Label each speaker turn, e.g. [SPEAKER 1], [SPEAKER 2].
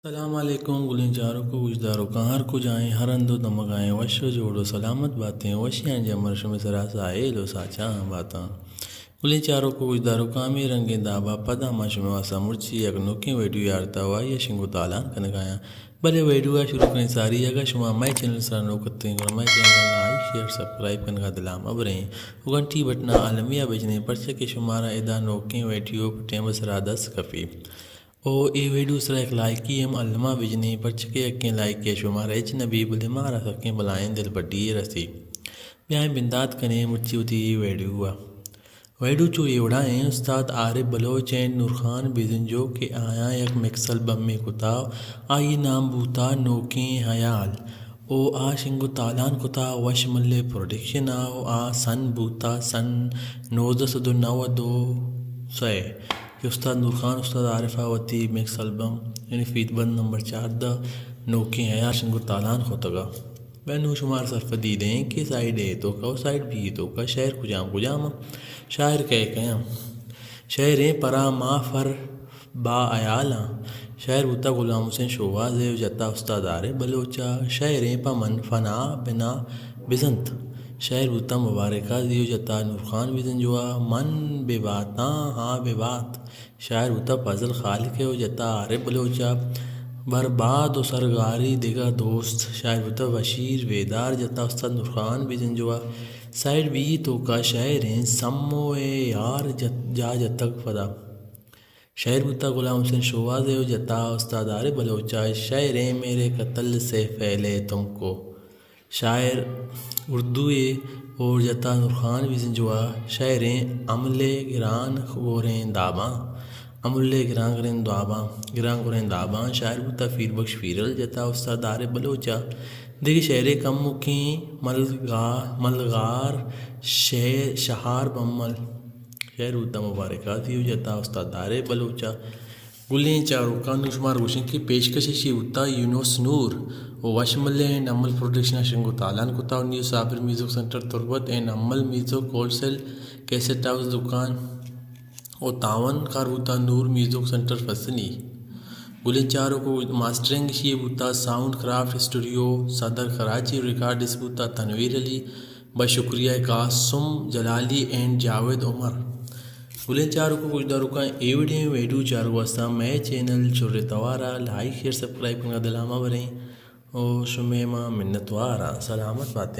[SPEAKER 1] السلام علیکم گلیں چاروں کو گجداروں کہاں کو جائیں ہر اندو دمگائیں وشو جوڑو سلامت باتیں وشیاں جمرش میں سراسا لو ساچاں باتاں گلیں چاروں کو گجداروں کامی رنگیں دابا پدا ماشو میں واسا مرچی یک نوکیں ویڈیو یارتا ہوا یا شنگو تالان کنگایا بلے ویڈیو شروع کریں ساری اگر شما مائی چینل سر نوکتے ہیں my channel like share subscribe کنگا دلام ابریں گھنٹی بٹنا عالمیہ بجنے پرچہ کے شمارا ادا نوکیں ویڈیو پٹیں بسرا دس کفی او ای ویڈیو سر ایک لائکی ہم علمہ بجنی پرچکے اکیں لائکی شمار ایچ نبی بلے مارا سکیں بلائیں دل بڑی رسی بیائیں بندات کنے مرچی ہوتی ویڈیو چو ایوڑائیں استاد عارف بلوچ اینڈ نورخان بیزنجو کے آیا یک مکسل بم میں کتاو آئی نام بوتا نوکیں حیال او آ شنگو تالان کتا وش ملے پروڈکشن آو آ سن بوتا سن 1992 کہ استاد نورخان استاد عارفہ وتی مکس البم یعنی فیت بند نمبر 14 نوکیں حیال شنگو تالان خوتگا بینو شمار صرف دیدیں کہ سائیڈ ہے تو کا سائیڈ بھی تو کا شہر کجام شاعر کہیں شہریں پرا ما فر با عیالاں شاعر ہوتا غلام حسین شہباز ہے جتا استاد عارف بلوچا شاعریں پا من فنا بنا بزنت شاعر ہوتا مبارکہ دیو جتا نورخان بیزنجوا من بے باتاں ہاں بے بات شاعر ہوتا فضل خالق ہے جتا عارف بلوچا برباد و سرگاری دیگا دوست شاعر ہوتا بشیر ویدار جتا استاد نورخان بیزنجوا سائیڈ بھی تو کا شاعریں سمو اے یار جا جتک فدا شاعر ہوتا غلام حسین شہباز ہے جتا استاد عارف بلوچا شاعریں میرے قتل سے پہلے تم کو شاعر اردو اور جتا نورخان بیزنجوا شاعریں عملے گران گوریں داباں عملے گران گوریں داباں شاعر ہوتا فیر بخش فیرل جتا استاد عارف بلوچا دیکھ شعریں کم مکیں ملغار شہار بمل شعر ہوتا مبارکہ دیو جتا استاد عارف بلوچا گلیں چاروں کا شمار گوشن کی پیشکشی ہوتا یونس نور و وشمل اینڈ عمل پروڈکشن شنگو تالان کتا new Sabir music centre Turbat and Amal music wholesale cassette house دکان او تعاون کار ہوتا نور میوزک سنٹر فسنی گلیں چاروں کو ماسٹرنگ شی ہوتا ساؤنڈ کرافٹ اسٹوڈیو صدر کراچی ریکارڈ اس ہوتا تنویر علی بشکریہ قاسم جلالی اینڈ جاوید عمر گلیں چاروں کو کچھ داروں کا ویڈیو چاروں واسطہ میں چینل چورے توارا لائک شیئر سبسکرائب کرنا دلاما بریں او شمیمہ منت وارا سلامت باتیں